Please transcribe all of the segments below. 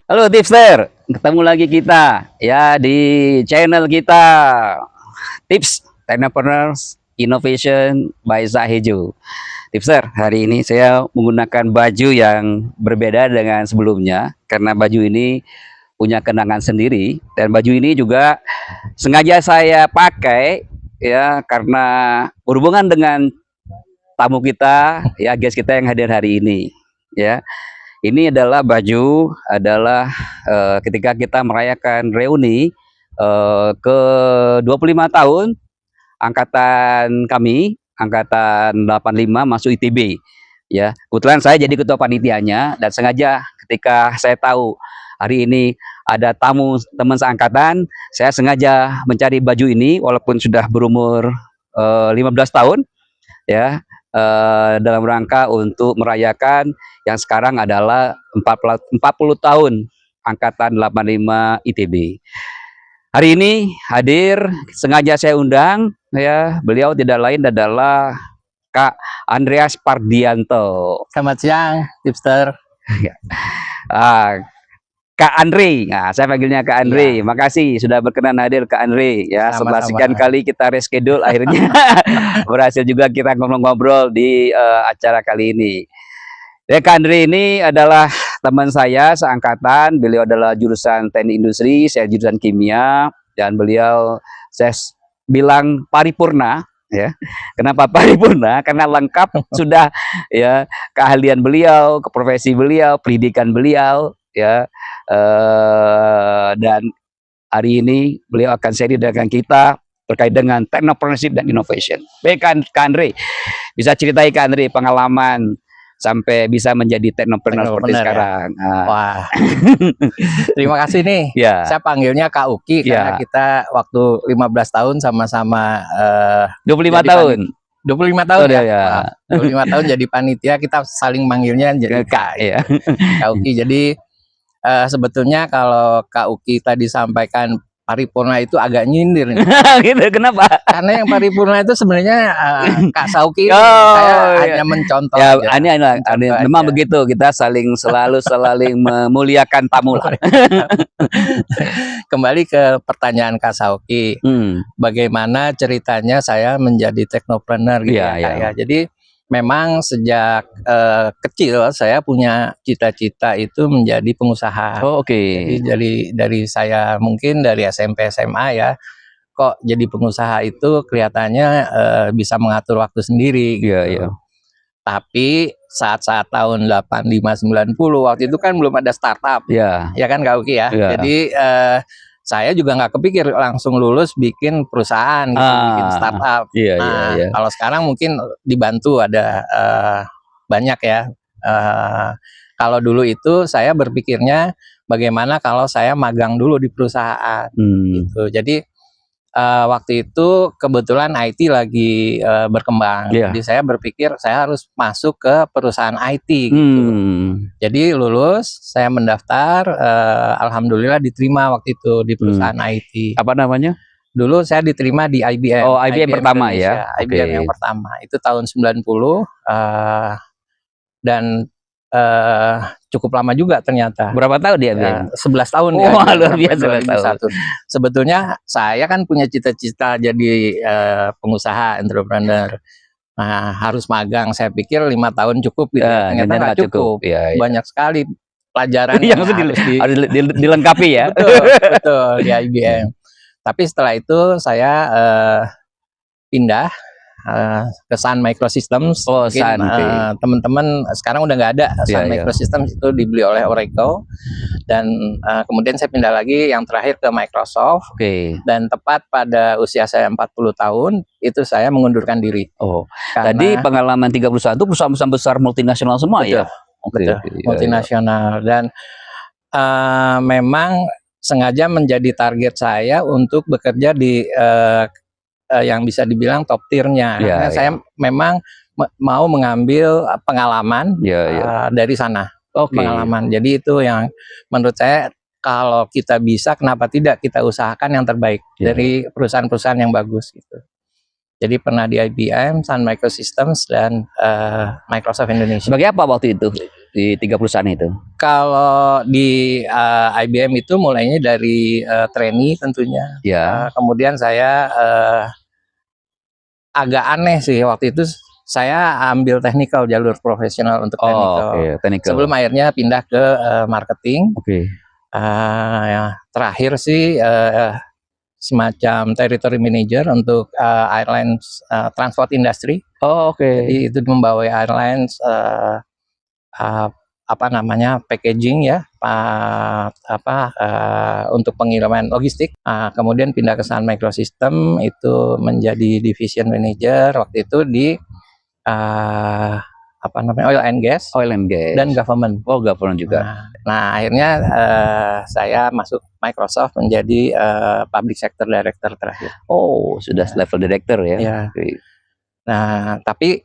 Halo tipster, ketemu lagi kita ya di channel kita Tips Technopreneurs Innovation by Zahejo. Tipster, hari ini saya menggunakan baju yang berbeda dengan sebelumnya karena baju ini punya kenangan sendiri, dan baju ini juga sengaja saya pakai ya karena berhubungan dengan tamu kita ya, guest kita yang hadir hari ini ya. Ini adalah baju ketika kita merayakan reuni ke 25 tahun angkatan kami, angkatan 85 masuk ITB. Ya, kebetulan saya jadi ketua panitianya, dan sengaja ketika saya tahu hari ini ada tamu teman seangkatan, saya sengaja mencari baju ini walaupun sudah berumur 15 tahun ya, dalam rangka untuk merayakan yang sekarang adalah 40 tahun angkatan 85 ITB. Hari ini hadir, sengaja saya undang ya, beliau tidak lain adalah Kak Andreas Pardianto. Selamat siang, tipster. Kak Andre, nah, saya panggilnya Kak Andre. Ya. Makasih sudah berkenan hadir Kak Andre. Ya, setelah sekian kali kita reschedule, akhirnya berhasil juga kita ngobrol-ngobrol di acara kali ini. Ya, Kak Andre ini adalah teman saya seangkatan. Beliau adalah jurusan Teknik Industri, saya jurusan Kimia, dan beliau saya bilang paripurna. Ya, kenapa paripurna? Karena lengkap sudah ya, keahlian beliau, profesi beliau, pendidikan beliau. Ya, dan hari ini beliau akan share dengan kita terkait dengan technopreneurship dan innovation. Baik Kak Andre, bisa ceritai Kak Andre pengalaman sampai bisa menjadi technopreneur seperti sekarang. Ya? Wah, terima kasih nih. Ya. Saya panggilnya Kak Uki karena kita waktu 15 tahun sama-sama 25 tahun. 25 tahun ya. 25 tahun jadi panitia, kita saling manggilnya jadi Kak ya. Kak Uki. Jadi sebetulnya kalau Kak Uki tadi sampaikan paripurna itu agak nyindir nih. Gitu, kenapa? Karena yang paripurna itu sebenarnya Kak Sauki, saya hanya mencontoh ya, aja. Memang begitu, kita selalu memuliakan tamu lah. Kembali ke pertanyaan Kak Sauki, bagaimana ceritanya saya menjadi technopreneur gitu ya. Jadi memang sejak kecil saya punya cita-cita itu menjadi pengusaha. Oh, oke. Jadi dari saya mungkin dari SMP SMA ya, kok jadi pengusaha itu kelihatannya bisa mengatur waktu sendiri. Gitu. Tapi saat-saat tahun 85-90 waktu itu kan belum ada startup, ya kan Kak Uki ya. Jadi saya juga nggak kepikir langsung lulus bikin perusahaan gitu, bikin startup. Kalau sekarang mungkin dibantu ada banyak ya. Kalau dulu itu saya berpikirnya bagaimana kalau saya magang dulu di perusahaan gitu. Jadi waktu itu kebetulan IT lagi berkembang. Jadi saya berpikir saya harus masuk ke perusahaan IT gitu. Jadi lulus, saya mendaftar, alhamdulillah diterima waktu itu di perusahaan IT. Apa namanya? Dulu saya diterima di IBM. Oh, IBM pertama Indonesia, ya. IBM yang pertama. Itu tahun 90 dan cukup lama juga ternyata. Berapa tahun dia? 11 tahun. Wah, luar biasa. Sebetulnya saya kan punya cita-cita jadi pengusaha, entrepreneur. Nah, harus magang. Saya pikir 5 tahun cukup gitu. Ternyata nggak cukup. Banyak sekali pelajaran yang harus dilengkapi ya. Betul, di IBM. Tapi setelah itu saya pindah ke Sun Microsystems. Teman-teman sekarang udah nggak ada. Sun Microsystems itu dibeli oleh Oracle, dan kemudian saya pindah lagi yang terakhir ke Microsoft. Dan tepat pada usia saya 40 tahun itu saya mengundurkan diri. Tadi pengalaman 31 perusahaan besar multinasional semua. Betul, ya. Multinasional, dan memang sengaja menjadi target saya untuk bekerja di yang bisa dibilang top tier-nya. Karena saya memang mau mengambil pengalaman dari sana. Pengalaman. Jadi itu yang menurut saya kalau kita bisa, kenapa tidak kita usahakan yang terbaik dari perusahaan-perusahaan yang bagus gitu. Jadi pernah di IBM, Sun Microsystems, dan Microsoft Indonesia. Sebagai apa waktu itu? di 3 perusahaan itu? Kalau di IBM itu mulainya dari trainee tentunya. Ya. Kemudian saya agak aneh sih waktu itu, saya ambil technical, jalur profesional untuk technical. Technical. Sebelum akhirnya pindah ke marketing. Ya, terakhir sih semacam territory manager untuk airlines transport industry. Jadi itu membawai airlines apa namanya, packaging ya, untuk pengiriman logistik. Kemudian pindah ke Sun Microsystem, itu menjadi division manager waktu itu di apa namanya, oil and gas dan government. Government juga. Nah akhirnya saya masuk Microsoft menjadi public sector director terakhir. Sudah level director ya. Nah tapi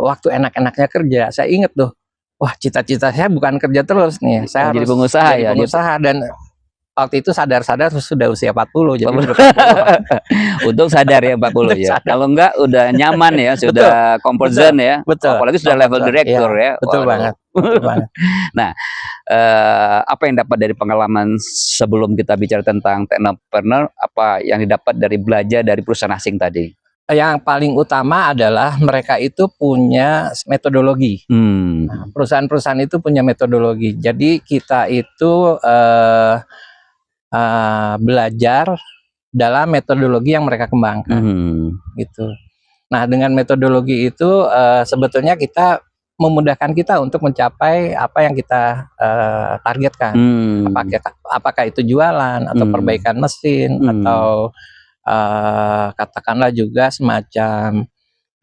waktu enak-enaknya kerja, saya inget tuh, wah cita-cita saya bukan kerja terus nih, saya jadi harus pengusaha jadi pengusaha. Dan waktu itu sadar-sadar sudah usia 40, jadi untung sadar ya 40 ya. Kalau enggak udah nyaman ya, sudah comfort zone ya. Apalagi sudah level director ya. Betul banget. Nah, apa yang dapat dari pengalaman sebelum kita bicara tentang technopreneur, apa yang didapat dari belajar dari perusahaan asing tadi? Yang paling utama adalah mereka itu punya metodologi. Nah, perusahaan-perusahaan itu punya metodologi. Jadi kita itu belajar dalam metodologi yang mereka kembangkan, gitu. Nah, dengan metodologi itu sebetulnya kita memudahkan kita untuk mencapai apa yang kita targetkan. Apakah itu jualan atau perbaikan mesin atau katakanlah juga semacam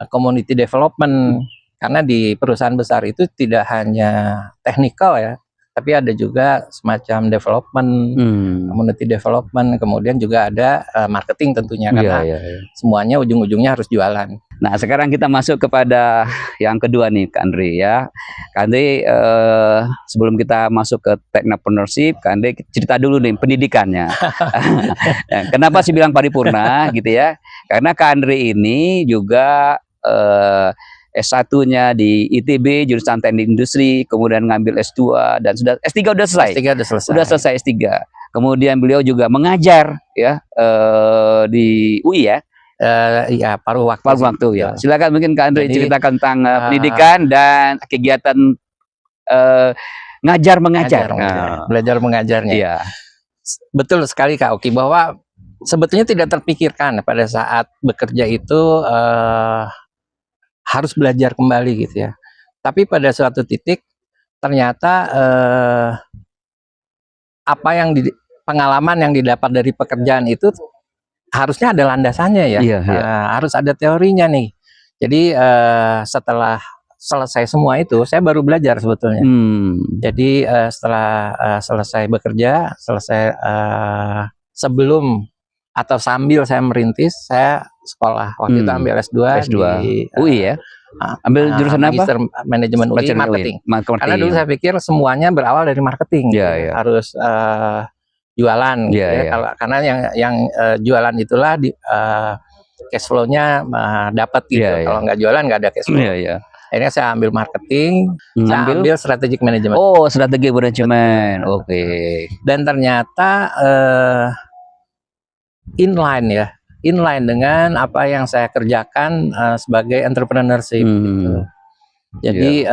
community development. Karena di perusahaan besar itu tidak hanya technical ya, tapi ada juga semacam development, community development, kemudian juga ada marketing tentunya, karena semuanya ujung-ujungnya harus jualan. Nah, sekarang kita masuk kepada yang kedua nih, Kak Andre ya. Kak Andre, sebelum kita masuk ke technopreneurship, Kak Andre cerita dulu nih pendidikannya. Kenapa sih bilang paripurna gitu ya? Karena Kak Andre ini juga S1-nya di ITB jurusan Teknik Industri, kemudian ngambil S2 dan sudah S3 udah selesai. Udah selesai S3. Kemudian beliau juga mengajar ya di UI ya. Iya, paruh waktu ya. Silakan mungkin Kak Andre ceritakan tentang pendidikan dan kegiatan ngajar-mengajar. Belajar mengajarnya. Iya. Betul sekali Kak Oki, bahwa sebetulnya tidak terpikirkan pada saat bekerja itu harus belajar kembali gitu ya. Tapi pada suatu titik ternyata apa yang pengalaman yang didapat dari pekerjaan itu harusnya ada landasannya ya. Harus ada teorinya nih. Jadi setelah selesai semua itu, saya baru belajar sebetulnya. Jadi setelah selesai bekerja, sebelum atau sambil saya merintis, saya sekolah. Waktu itu ambil S2 di UI ya. Ambil jurusan apa? Manajemen UI, marketing. Karena dulu saya pikir semuanya berawal dari marketing. Harus jualan gitu ya. Karena yang jualan itulah cash flow-nya dapat gitu. Kalau nggak jualan nggak ada cash flow. Akhirnya saya ambil marketing, saya ambil strategic management. Strategi manajemen. Dan ternyata inline dengan apa yang saya kerjakan sebagai entrepreneurship gitu. Jadi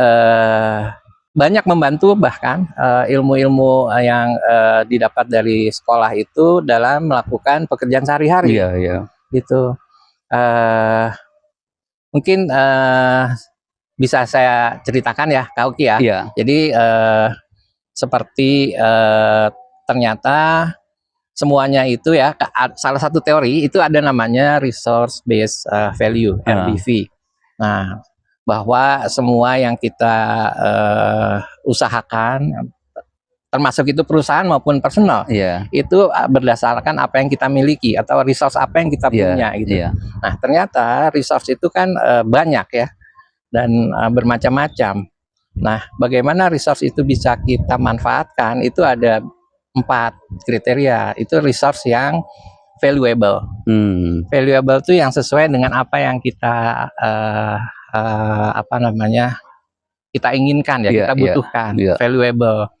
banyak membantu, bahkan ilmu-ilmu yang didapat dari sekolah itu dalam melakukan pekerjaan sehari-hari. Gitu. Mungkin bisa saya ceritakan ya Kak Oki ya. Jadi seperti ternyata semuanya itu ya, salah satu teori itu ada namanya resource based value, RBV. Nah, bahwa semua yang kita usahakan, termasuk itu perusahaan maupun personal, itu berdasarkan apa yang kita miliki atau resource apa yang kita punya gitu. Nah, ternyata resource itu kan banyak ya, dan bermacam-macam. Nah, bagaimana resource itu bisa kita manfaatkan, itu ada 4 kriteria. Itu resource yang valuable. Valuable itu yang sesuai dengan apa yang kita kita inginkan ya, Iya, kita iya, butuhkan, iya. valuable.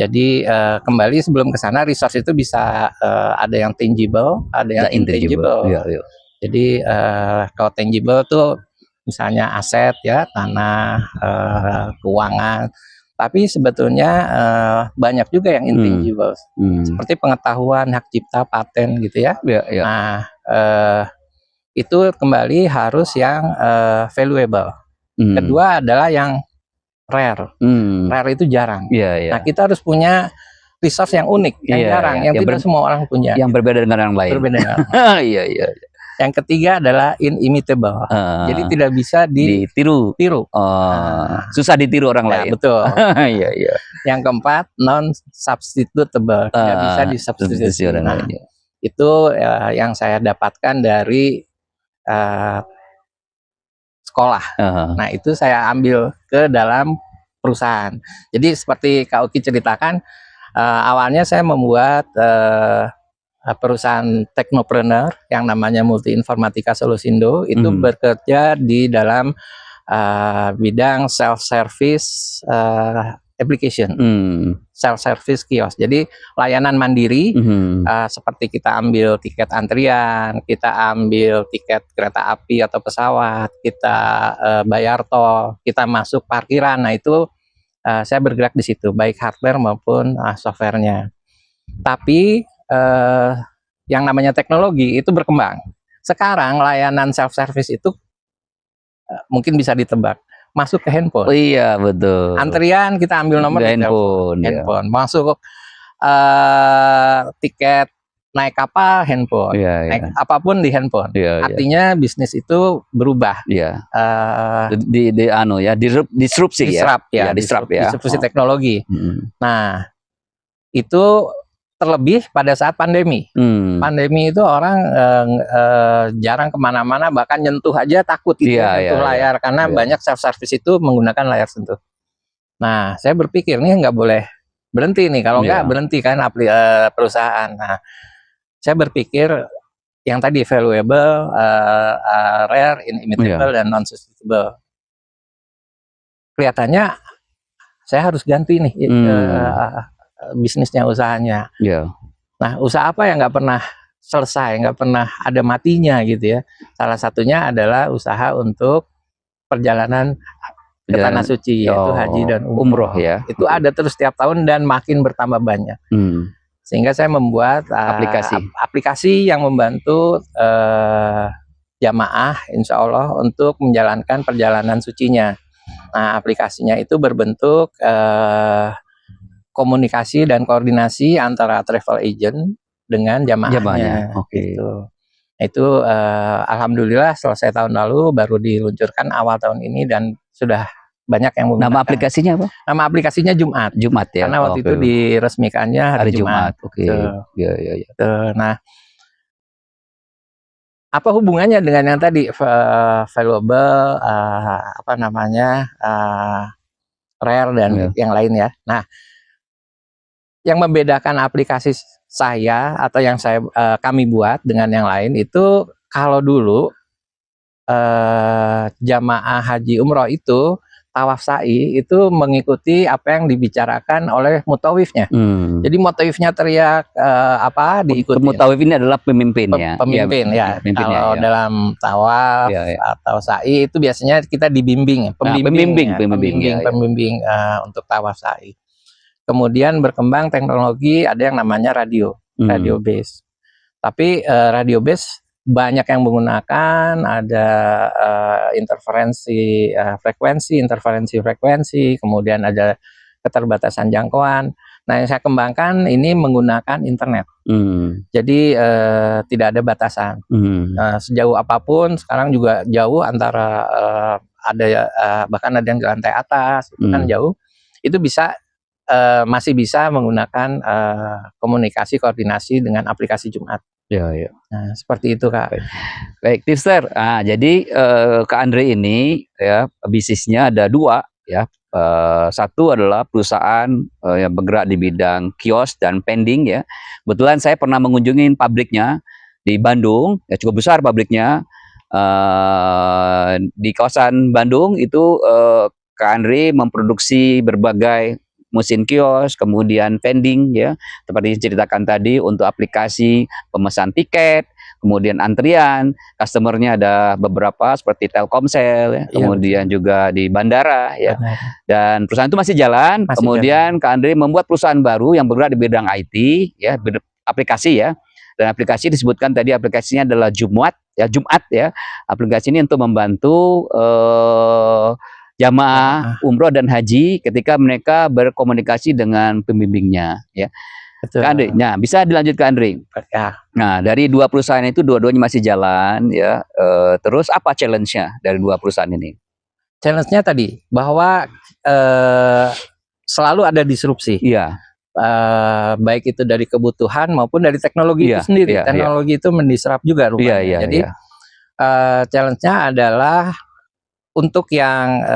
Jadi kembali sebelum ke sana, resource itu bisa ada yang tangible, ada yang intangible. Iya, iya. Jadi kalau tangible tuh misalnya aset ya, tanah, keuangan. Tapi sebetulnya banyak juga yang intangible, seperti pengetahuan, hak cipta, paten gitu ya. Iya, iya. Nah, itu kembali harus yang valuable. Kedua adalah yang rare. Rare itu jarang. Iya. Nah, kita harus punya resource yang unik, yang jarang, yang tidak semua orang punya. Yang berbeda dengan yang lain. Berbeda dengan Iya, iya. Yang ketiga adalah inimitable. Jadi tidak bisa ditiru. Susah ditiru orang lain. Betul. Iya, iya. Yang keempat, non substitutable. Tidak bisa disubstitusi orang lain. Itu yang saya dapatkan dari sekolah. Nah, itu saya ambil ke dalam perusahaan. Jadi seperti Kak Uki ceritakan, awalnya saya membuat perusahaan teknopreneur yang namanya Multi Informatika Solusindo, itu bekerja di dalam bidang self-service application, self-service kios. Jadi layanan mandiri, seperti kita ambil tiket antrian, kita ambil tiket kereta api atau pesawat, kita bayar tol, kita masuk parkiran. Nah, itu saya bergerak di situ, baik hardware maupun softwarenya. Tapi yang namanya teknologi itu berkembang. Sekarang layanan self-service itu mungkin bisa ditebak, masuk ke handphone. Oh iya, betul. Antrian kita ambil nomor di handphone. Handphone. Masuk tiket naik kapal handphone. Naik apapun di handphone. Artinya bisnis itu berubah. Disrupsi teknologi. Nah, itu terlebih pada saat pandemi. Pandemi itu orang jarang kemana-mana, bahkan nyentuh aja takut nyentuh layar, karena banyak self-service itu menggunakan layar sentuh. Nah, saya berpikir nih nggak boleh berhenti nih, kalau nggak berhenti kan perusahaan. Nah, saya berpikir yang tadi valuable, rare, inimitable, dan non-substitutable. Kelihatannya saya harus ganti nih bisnisnya, usahanya. Nah, usaha apa yang nggak pernah selesai, nggak pernah ada matinya gitu ya. Salah satunya adalah usaha untuk perjalanan ke Tanah Suci, yaitu haji dan umroh ya. Itu ada terus setiap tahun dan makin bertambah banyak. Sehingga saya membuat aplikasi yang membantu jamaah insya Allah untuk menjalankan perjalanan sucinya. Nah, aplikasinya itu berbentuk komunikasi dan koordinasi antara travel agent dengan jamaahnya. Gitu. Itu alhamdulillah selesai tahun lalu, baru diluncurkan awal tahun ini, dan sudah banyak yang menggunakan. Nama aplikasinya apa? Nama aplikasinya Jumat. Jumat ya. Karena waktu itu diresmikannya hari Jumat. Nah, apa hubungannya dengan yang tadi valuable, rare dan yang lain ya. Nah, yang membedakan aplikasi saya atau yang kami buat dengan yang lain itu, kalau dulu jamaah haji umroh itu tawaf sa'i itu mengikuti apa yang dibicarakan oleh mutawifnya. Jadi mutawifnya teriak diikuti. Mutawif ini adalah pemimpinnya. Pemimpin ya. Kalau dalam tawaf atau sa'i itu biasanya kita dibimbing, pembimbing untuk tawaf sa'i. Kemudian berkembang teknologi, ada yang namanya radio base. Tapi radio base banyak yang menggunakan, ada interferensi frekuensi, kemudian ada keterbatasan jangkauan. Nah, yang saya kembangkan ini menggunakan internet. Jadi tidak ada batasan. Sejauh apapun, sekarang juga jauh antara bahkan ada yang di lantai atas, itu kan jauh. Itu bisa masih bisa menggunakan komunikasi koordinasi dengan aplikasi Jumat. Nah, seperti itu Kak. Baik, tipster. Jadi Kak Andre ini ya bisnisnya ada dua ya. Satu adalah perusahaan yang bergerak di bidang kios dan pending ya. Kebetulan saya pernah mengunjungi pabriknya di Bandung, ya cukup besar pabriknya. Di kawasan Bandung itu Kak Andre memproduksi berbagai mesin kios, kemudian vending ya, seperti diceritakan tadi untuk aplikasi pemesan tiket, kemudian antrian, customernya ada beberapa seperti Telkomsel, ya, kemudian juga di bandara ya. Dan perusahaan itu masih jalan. Kemudian Kak Andre membuat perusahaan baru yang bergerak di bidang IT ya, aplikasi ya. Dan aplikasi disebutkan tadi aplikasinya adalah Jumat ya. Aplikasi ini untuk membantu jamaah umroh dan haji ketika mereka berkomunikasi dengan pembimbingnya ya. Betul. Kak Andre, nah bisa dilanjutkan Andre. Ya. Nah dari dua perusahaan itu dua-duanya masih jalan ya. Terus apa challenge-nya dari dua perusahaan ini? Challenge-nya tadi bahwa selalu ada disrupsi. Iya. Baik itu dari kebutuhan maupun dari teknologi itu sendiri. Teknologi itu mendisrupt juga rupanya. Jadi challenge-nya adalah untuk yang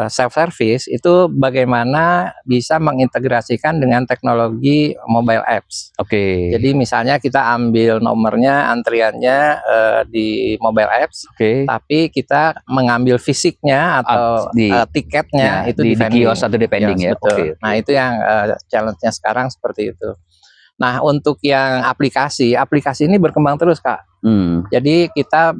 self-service itu bagaimana bisa mengintegrasikan dengan teknologi mobile apps. Oke. Jadi misalnya kita ambil nomornya, antriannya di mobile apps, tapi kita mengambil fisiknya atau tiketnya itu di kios atau di vending ya. Betul. Nah itu yang challenge-nya sekarang seperti itu. Nah untuk yang aplikasi ini berkembang terus Kak. Jadi kita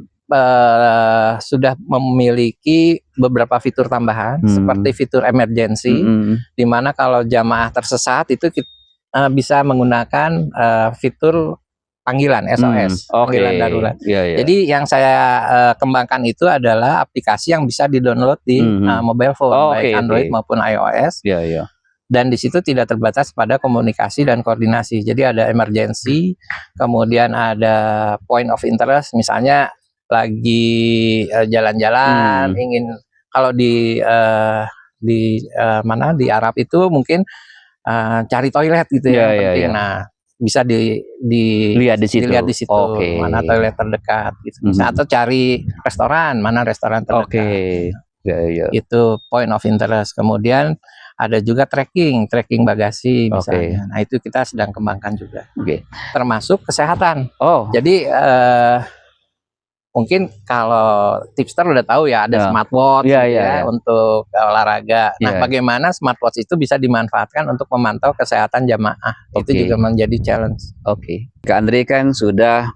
sudah memiliki beberapa fitur tambahan seperti fitur emergency, di mana kalau jamaah tersesat itu kita bisa menggunakan fitur panggilan SOS, panggilan darurat. Jadi yang saya kembangkan itu adalah aplikasi yang bisa di-download di mobile phone, baik Android maupun iOS. Dan di situ tidak terbatas pada komunikasi dan koordinasi. Jadi ada emergency, kemudian ada point of interest, misalnya lagi jalan-jalan ingin kalau di mana di Arab itu mungkin cari toilet gitu ya, penting. Nah bisa dilihat di situ mana toilet terdekat gitu. Atau cari restoran, mana restoran terdekat. Itu point of interest. Kemudian ada juga tracking bagasi misalnya. Nah itu kita sedang kembangkan juga. Termasuk kesehatan. Jadi mungkin kalau tipster udah tahu ya ada smartwatch untuk olahraga. Nah, bagaimana smartwatch itu bisa dimanfaatkan untuk memantau kesehatan jamaah? Itu juga menjadi challenge. Kak Andre kan sudah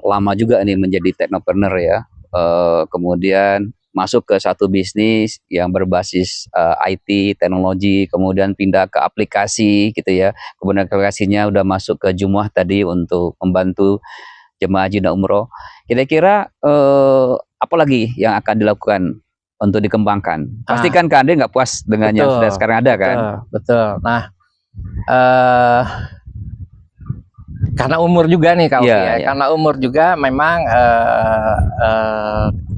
lama juga nih menjadi technopreneur ya. Kemudian masuk ke satu bisnis yang berbasis IT, teknologi, kemudian pindah ke aplikasi gitu ya. Kemudian aplikasinya udah masuk ke Jumuah tadi untuk membantu jemaah haji dan umroh. Kira-kira apa lagi yang akan dilakukan untuk dikembangkan? Pastikan Kak Andre nggak puas dengan yang sudah sekarang ada kan? Betul. Nah, karena umur juga nih Kak Uki, karena umur juga memang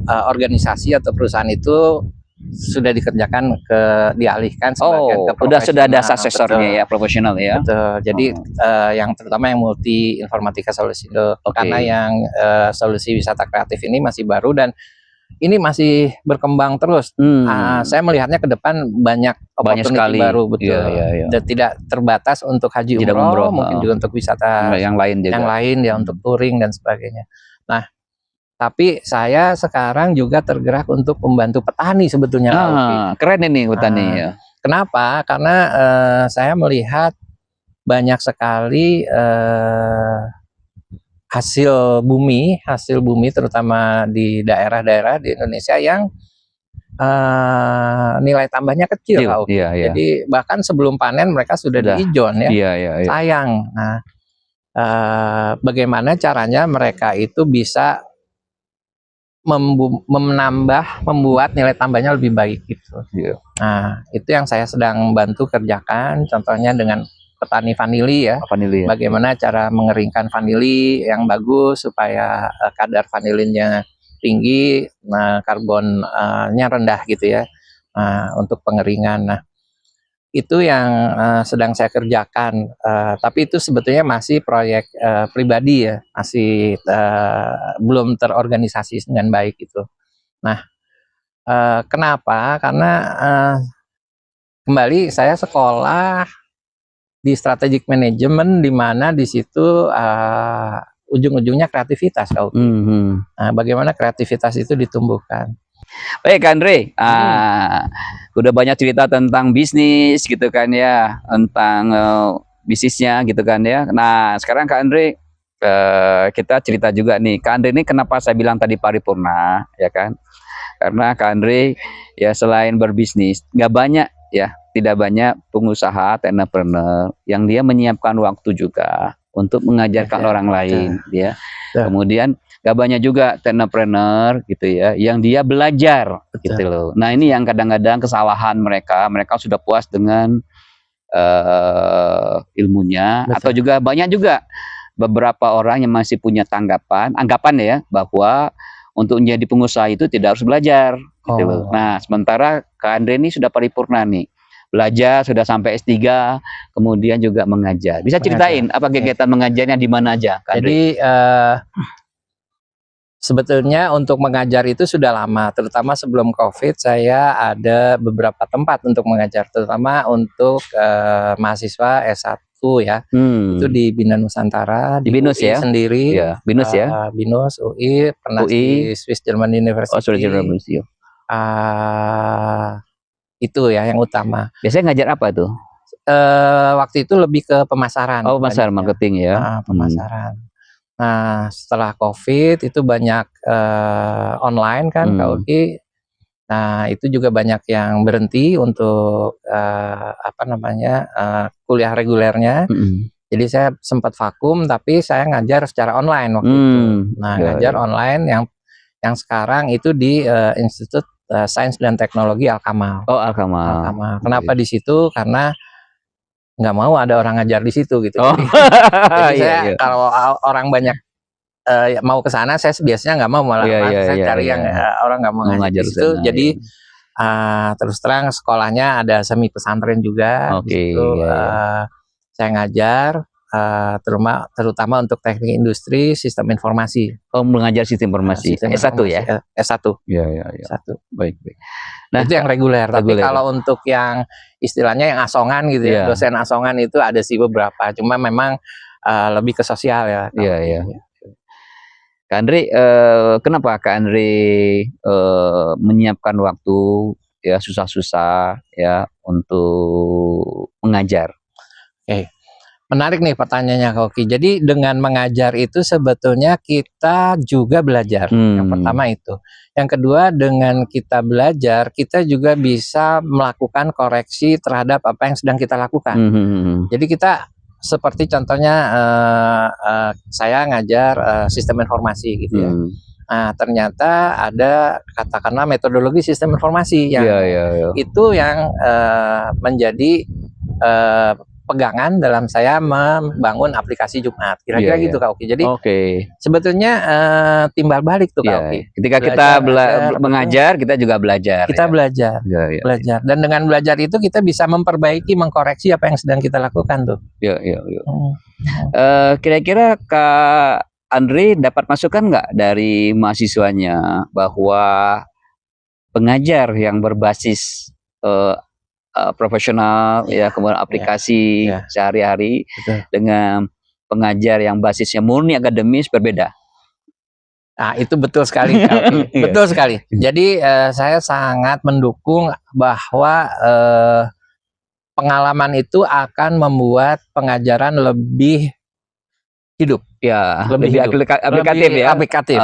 organisasi atau perusahaan itu sudah dikerjakan dialihkan sebagian ke profesional. Sudah ada successornya ya, profesional ya. Betul. Jadi yang terutama yang multi informatika solusi karena yang solusi wisata kreatif ini masih baru dan ini masih berkembang terus. Saya melihatnya ke depan banyak opportunity baru, betul. Dan tidak terbatas untuk haji umroh, mungkin juga untuk wisata yang lain juga. Yang lain ya, untuk touring dan sebagainya. Nah, tapi saya sekarang juga tergerak untuk membantu petani sebetulnya. Keren ini petani ya. Kenapa? Karena saya melihat banyak sekali hasil bumi terutama di daerah-daerah di Indonesia yang nilai tambahnya kecil. Jadi bahkan sebelum panen mereka sudah diijon ya. Sayang. Nah, bagaimana caranya mereka itu bisa membuat nilai tambahnya lebih baik gitu. Nah, itu yang saya sedang bantu kerjakan, contohnya dengan petani vanili ya. Bagaimana cara mengeringkan vanili yang bagus supaya kadar vanilinnya tinggi, karbonnya rendah gitu ya. Untuk pengeringan. Nah, itu yang sedang saya kerjakan, tapi itu sebetulnya masih proyek pribadi ya, masih belum terorganisasi dengan baik itu. Nah, kenapa? Karena kembali saya sekolah di strategic management, di mana di situ ujung-ujungnya kreativitas. Nah, bagaimana kreativitas itu ditumbuhkan? Baik, Kak Andre, udah banyak cerita tentang bisnis gitu kan ya, tentang bisnisnya gitu kan ya. Nah, sekarang Kak Andre, kita cerita juga nih. Kak Andre ini kenapa saya bilang tadi paripurna, ya kan? Karena Kak Andre ya selain berbisnis, nggak banyak ya, tidak banyak pengusaha, entrepreneur yang dia menyiapkan waktu juga untuk mengajarkan orang lain, ya. Kemudian gak banyak juga entrepreneur gitu ya yang dia belajar gitu loh. Nah, ini yang kadang-kadang kesalahan mereka sudah puas dengan ilmunya. Atau juga banyak juga beberapa orang yang masih punya anggapan ya bahwa untuk menjadi pengusaha itu tidak harus belajar gitu loh. Nah, sementara Kak Andre ini sudah paripurna nih. Belajar sudah sampai S3, kemudian juga mengajar. Bisa ceritain apa kegiatan mengajarnya di mana aja, Kak Andre? Jadi sebetulnya untuk mengajar itu sudah lama, terutama sebelum COVID saya ada beberapa tempat untuk mengajar, terutama untuk mahasiswa S1 ya. Itu di Bina Nusantara, di Binus UI ya sendiri, ya, Binus ya, Binus, UI, pernah di Swiss German University. Oh, Swiss German University. Itu ya yang utama. Biasanya ngajar apa tuh? Waktu itu lebih ke pemasaran. Oh, pemasaran, marketing ya. Pemasaran. Nah, setelah COVID itu banyak online kan, Kak Uki. Nah, itu juga banyak yang berhenti untuk kuliah regulernya. Jadi saya sempat vakum, tapi saya ngajar secara online waktu itu. Nah, ngajar online yang sekarang itu di Institut Sains dan Teknologi Al-Kamal. Oh, Al-Kamal. Kenapa di situ? Karena nggak mau ada orang ngajar di situ gitu. Jadi saya kalau orang banyak mau ke sana, saya biasanya nggak mau, malah saya cari yang orang nggak mau ngajar di situ. Jadi terus terang sekolahnya ada semi pesantren juga. Di situ saya ngajar. Terutama untuk teknik industri, sistem informasi. Oh, mengajar sistem informasi. S1 ya? S1. Iya. S1. Baik. Nah, itu yang reguler. Tapi kalau untuk yang istilahnya yang asongan gitu ya, dosen asongan itu ada sih beberapa. Cuma memang lebih ke sosial ya. Iya. Kak Andre, kenapa Kak Andre menyiapkan waktu ya susah-susah ya untuk mengajar? Menarik nih pertanyaannya Kak Oki. Jadi dengan mengajar itu sebetulnya kita juga belajar. Yang pertama itu. Yang kedua, dengan kita belajar, kita juga bisa melakukan koreksi terhadap apa yang sedang kita lakukan. Jadi kita seperti contohnya saya ngajar sistem informasi gitu ya. Nah, ternyata ada katakanlah metodologi sistem informasi yang itu yang menjadi pegangan dalam saya membangun aplikasi Jumat, kira-kira gitu Kak Oki. Jadi sebetulnya timbal balik tuh Kak Oki. Ketika kita mengajar, kita juga belajar. Kita belajar. Dan dengan belajar itu kita bisa memperbaiki, mengkoreksi apa yang sedang kita lakukan tuh. Kira-kira Kak Andre dapat masukan nggak dari mahasiswanya bahwa pengajar yang berbasis profesional ya, kemudian aplikasi sehari-hari dengan pengajar yang basisnya murni akademis berbeda? Nah, itu betul sekali. Betul sekali. Jadi saya sangat mendukung bahwa pengalaman itu akan membuat pengajaran lebih hidup. Ya, lebih aplikatif.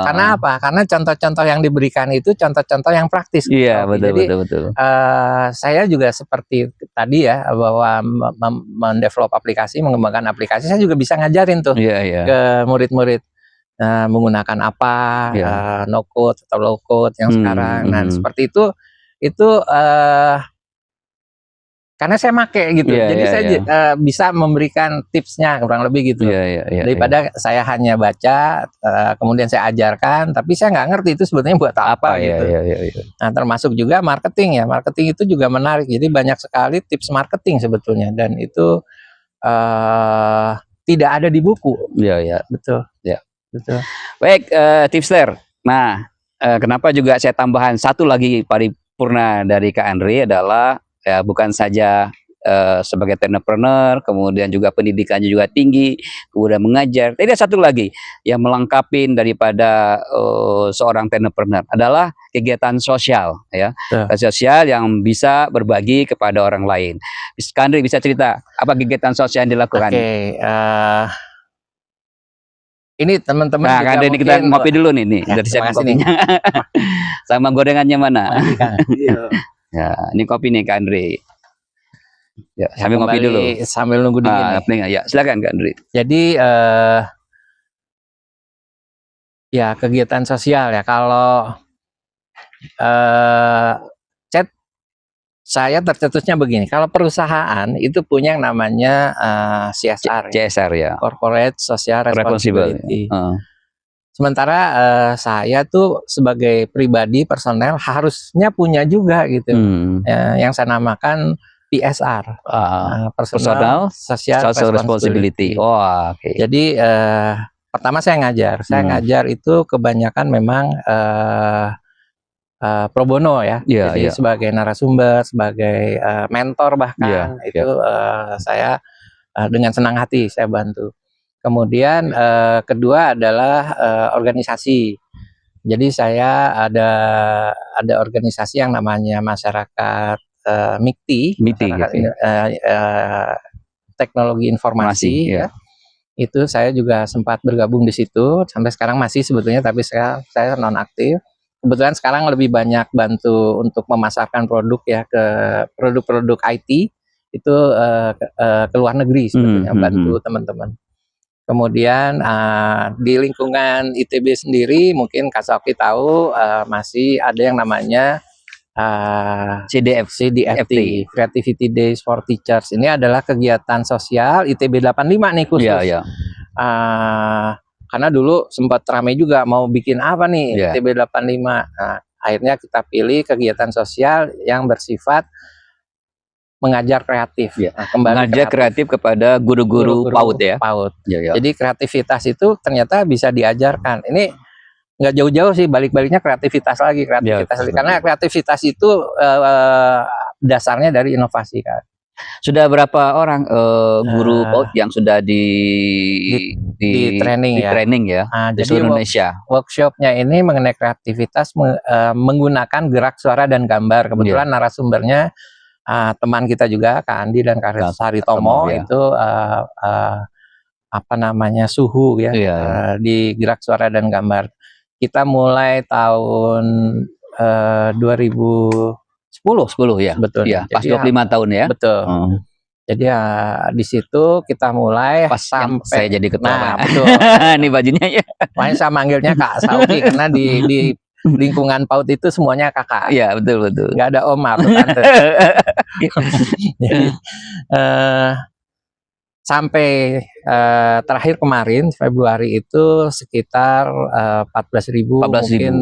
Karena apa? Karena contoh-contoh yang diberikan itu contoh-contoh yang praktis. Iya, betul. Saya juga seperti tadi ya, bahwa mendevelop aplikasi, mengembangkan aplikasi, saya juga bisa ngajarin tuh ke murid-murid menggunakan apa, no code atau low code yang sekarang. Nah, seperti itu karena saya make gitu, jadi saya bisa memberikan tipsnya kurang lebih gitu. Daripada saya hanya baca, kemudian saya ajarkan, tapi saya nggak ngerti itu sebetulnya buat apa gitu. Nah, termasuk juga marketing ya. Marketing itu juga menarik. Jadi banyak sekali tips marketing sebetulnya, dan itu tidak ada di buku. Betul. Baik, tipster. Nah, kenapa juga saya tambahan satu lagi paripurna dari Kak Andre adalah ya bukan saja sebagai entrepreneur, kemudian juga pendidikannya juga tinggi, kemudian mengajar. Tapi ada satu lagi yang melengkapi daripada seorang entrepreneur adalah kegiatan sosial, ya. Kegiatan sosial yang bisa berbagi kepada orang lain. Kak Andri bisa cerita apa kegiatan sosial yang dilakukan? Ini teman-teman nah, Kak Andri, kita ngopi dulu nih, ya, dari siapa kopinya? Sama gorengannya mana? Ya, ini kopi nih Kak Andri. Ya, sambil ngopi dulu. Sambil nunggu dingin. Ya, silakan Kak Andri. Jadi ya kegiatan sosial ya, kalau saya tercetusnya begini, kalau perusahaan itu punya yang namanya CSR, CSR ya, Corporate Social Responsibility. Sementara saya tuh sebagai pribadi personel harusnya punya juga gitu, yang saya namakan PSR, Personal Social Responsibility. Oh, okay. Jadi pertama saya ngajar itu kebanyakan memang pro bono ya, jadi sebagai narasumber, sebagai mentor bahkan saya dengan senang hati saya bantu. Kemudian kedua adalah organisasi. Jadi saya ada organisasi yang namanya masyarakat MIKTI, teknologi informasi ya. Itu saya juga sempat bergabung di situ, sampai sekarang masih sebetulnya, tapi saya nonaktif. Kebetulan sekarang lebih banyak bantu untuk memasarkan produk ya, ke produk-produk IT itu ke luar negeri sebetulnya, bantu teman-teman. Kemudian di lingkungan ITB sendiri mungkin Kak Sauki tahu masih ada yang namanya CDFT, Creativity Days for Teachers. Ini adalah kegiatan sosial ITB 85 nih khusus. Karena dulu sempat ramai juga mau bikin apa nih ITB 85. Nah, akhirnya kita pilih kegiatan sosial yang bersifat mengajar kreatif. Mengajar kreatif kepada guru-guru PAUD ya. Jadi kreativitas itu ternyata bisa diajarkan. Ini nggak jauh-jauh sih, balik-baliknya kreativitas lagi. Karena kreativitas itu dasarnya dari inovasi kan. Sudah berapa orang guru PAUD yang sudah di training ya di seluruh Indonesia? Workshopnya ini mengenai kreativitas menggunakan gerak suara dan gambar. Kebetulan narasumbernya teman kita juga, Kak Andi dan Kak Saritomo, itu apa namanya, suhu ya, di gerak suara dan gambar. Kita mulai tahun 2010 ya, betul ya, pas 25 tahun ya, betul. Jadi ya di situ kita mulai pas sampai saya jadi ketua. Nah, betul. Ini bajunya ya. Makanya saya manggilnya Kak Sauki karena di lingkungan PAUD itu semuanya kakak. Iya, betul. Nggak ada om atau tante. Jadi sampai terakhir kemarin Februari itu sekitar 14.000 mungkin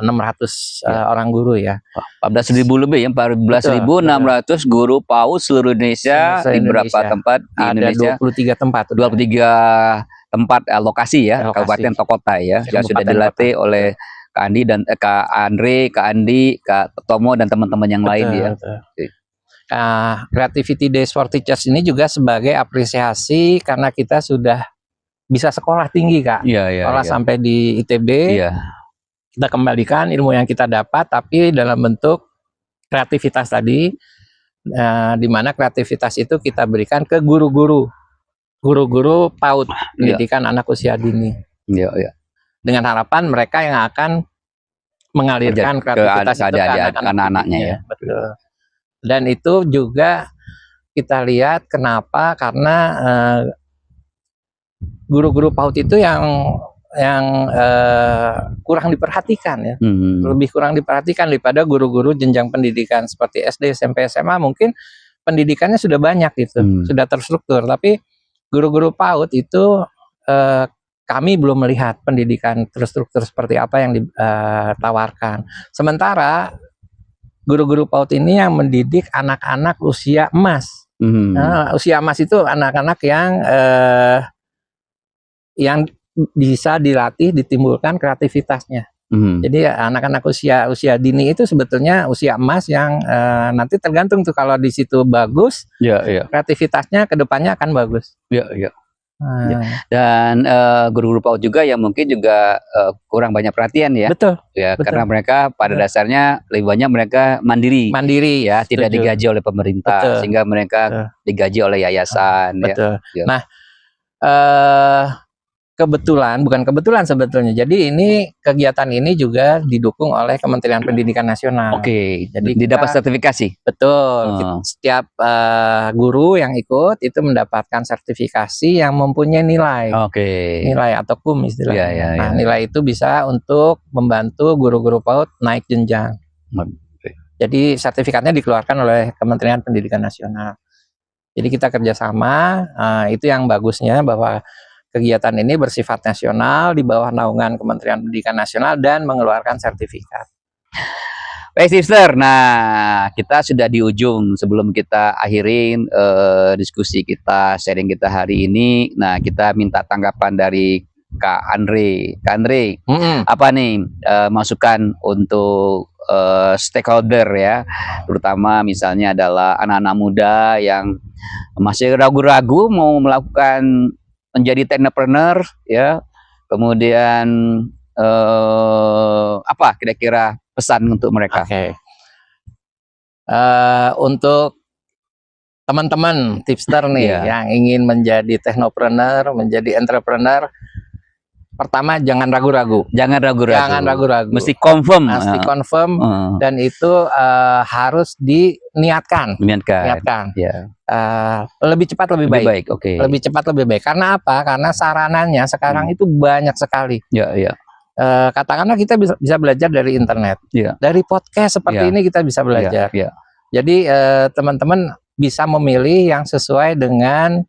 600 orang guru ya. 14.000 lebih ya, 14.600 guru PAUD seluruh Indonesia, di beberapa tempat di Indonesia. Ada 23 tempat. 23 tempat lokasi ya, kabupaten atau kota ya, yang sudah dilatih oleh Kak Andi dan Kak Andre, Kak Andi, Kak Tomo dan teman-teman yang lain ya. Creativity Days for Teachers ini juga sebagai apresiasi karena kita sudah bisa sekolah tinggi Kak, sekolah sampai di ITB, kita kembalikan ilmu yang kita dapat, tapi dalam bentuk kreativitas tadi, di mana kreativitas itu kita berikan ke guru-guru PAUD, pendidikan anak usia dini, dengan harapan mereka yang akan mengalirkan kreativitas itu ke anak-anaknya ya. Betul. Dan itu juga kita lihat kenapa, karena guru-guru PAUD itu yang kurang diperhatikan ya, lebih kurang diperhatikan daripada guru-guru jenjang pendidikan seperti SD, SMP, SMA. Mungkin pendidikannya sudah banyak gitu, sudah terstruktur, tapi guru-guru PAUD itu kami belum melihat pendidikan terstruktur seperti apa yang ditawarkan. Sementara guru-guru PAUD ini yang mendidik anak-anak usia emas. Usia emas itu anak-anak yang bisa dilatih, ditimbulkan kreativitasnya. Jadi anak-anak usia dini itu sebetulnya usia emas yang nanti tergantung tuh kalau di situ bagus, kreativitasnya ke depannya akan bagus. Dan guru-guru PAUD juga yang mungkin juga kurang banyak perhatian ya. Betul. Karena mereka pada dasarnya lebih banyak mereka mandiri ya, tidak digaji oleh pemerintah, sehingga mereka digaji oleh yayasan. Betul. Ya. Nah, bukan kebetulan sebetulnya. Jadi ini kegiatan ini juga didukung oleh Kementerian Pendidikan Nasional. Jadi didapat sertifikasi. Betul. Setiap guru yang ikut itu mendapatkan sertifikasi yang mempunyai nilai. Nilai atau KUM istilahnya. Nah, nilai itu bisa untuk membantu guru-guru PAUD naik jenjang. Jadi sertifikatnya dikeluarkan oleh Kementerian Pendidikan Nasional. Jadi kita kerjasama. Itu yang bagusnya bahwa kegiatan ini bersifat nasional di bawah naungan Kementerian Pendidikan Nasional dan mengeluarkan sertifikat. Baik, Tipster. Nah, kita sudah di ujung. Sebelum kita akhirin diskusi kita, sharing kita hari ini, nah kita minta tanggapan dari Kak Andre. Kak Andre, apa nih masukan untuk stakeholder ya, terutama misalnya adalah anak-anak muda yang masih ragu-ragu mau melakukan menjadi technopreneur ya, kemudian apa kira-kira pesan untuk mereka? Untuk teman-teman tipster nih yang ingin menjadi technopreneur, menjadi entrepreneur, pertama jangan ragu-ragu. Jangan ragu-ragu. Mesti confirm. Dan itu harus diniatkan. Lebih cepat lebih baik. Lebih cepat lebih baik. Karena apa? Karena sarananya sekarang itu banyak sekali. Katakanlah kita bisa belajar dari internet, dari podcast seperti ini kita bisa belajar. Jadi teman-teman bisa memilih yang sesuai dengan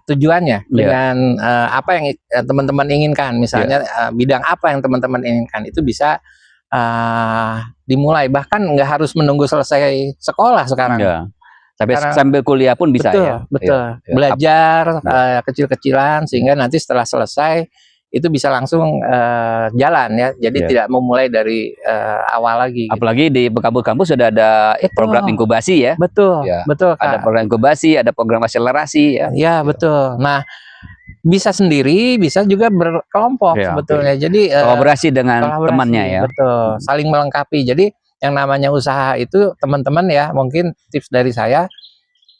tujuannya, dengan apa yang teman-teman inginkan. Misalnya bidang apa yang teman-teman inginkan itu bisa dimulai. Bahkan nggak harus menunggu selesai sekolah sekarang. Sambil kuliah pun bisa. Betul. Belajar kecil-kecilan sehingga nanti setelah selesai itu bisa langsung jalan ya. Jadi tidak memulai dari awal lagi. Apalagi di kampus-kampus sudah ada program inkubasi ya. Betul. Kak. Ada program inkubasi, ada program akselerasi ya. Ya, betul. Nah, bisa sendiri, bisa juga berkelompok sebetulnya. Jadi kolaborasi dengan temannya ya. Betul. Saling melengkapi. Jadi yang namanya usaha itu teman-teman ya, mungkin tips dari saya,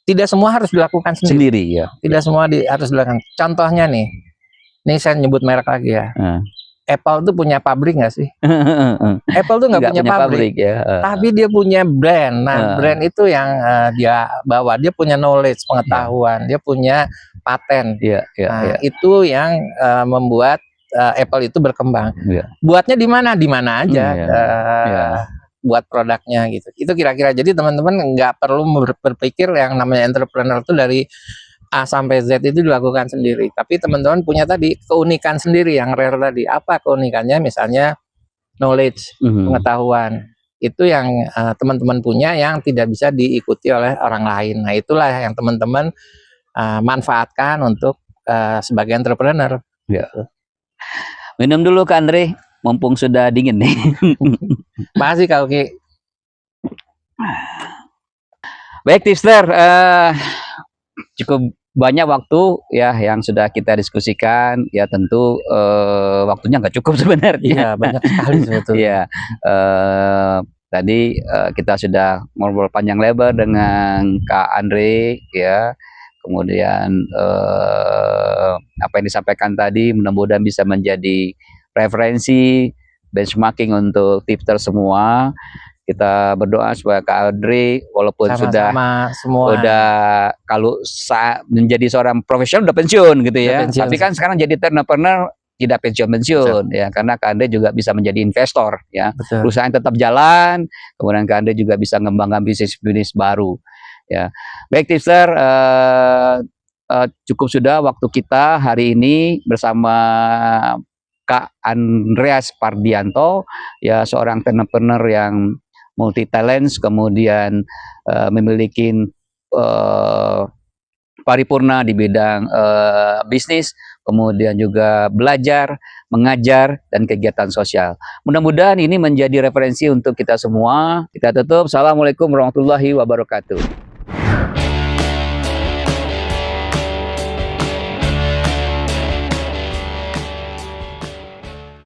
tidak semua harus dilakukan sendiri. Tidak semua harus dilakukan. Contohnya nih, ini saya nyebut merek lagi ya. Apple tuh punya pabrik nggak sih? Apple tuh nggak punya pabrik tapi dia punya brand. Nah, brand itu yang dia bawa. Dia punya knowledge, pengetahuan, dia punya paten. Itu yang membuat Apple itu berkembang. Buatnya di mana? Di mana aja. Buat produknya gitu. Itu kira-kira. Jadi teman-teman nggak perlu berpikir yang namanya entrepreneur itu dari A sampai Z itu dilakukan sendiri. Tapi teman-teman punya tadi keunikan sendiri yang rare tadi. Apa keunikannya? Misalnya knowledge, pengetahuan. Itu yang teman-teman punya yang tidak bisa diikuti oleh orang lain. Nah, itulah yang teman-teman manfaatkan untuk sebagai entrepreneur. Minum dulu Kak Andre, mumpung sudah dingin nih. Makasih Kak Oki. Baik Tipster, cukup banyak waktu ya yang sudah kita diskusikan. Ya tentu waktunya nggak cukup sebenarnya. Banyak sekali sebetulnya. Tadi kita sudah ngobrol panjang lebar dengan Kak Andre ya. Kemudian apa yang disampaikan tadi mudah-mudahan bisa menjadi referensi, benchmarking untuk tipster semua. Kita berdoa supaya Kak Andre walaupun sudah kalau menjadi seorang profesional udah pensiun gitu ya. Tapi kan sekarang jadi entrepreneur tidak pensiun ya, karena Kak Andre juga bisa menjadi investor ya. Perusahaan tetap jalan, kemudian Kak Andre juga bisa mengembangkan bisnis baru ya. Baik tipster, cukup sudah waktu kita hari ini bersama Kak Andreas Pardianto ya, seorang entrepreneur yang multi talents, kemudian memiliki paripurna di bidang bisnis, kemudian juga belajar, mengajar, dan kegiatan sosial. Mudah-mudahan ini menjadi referensi untuk kita semua. Kita tutup. Assalamualaikum warahmatullahi wabarakatuh.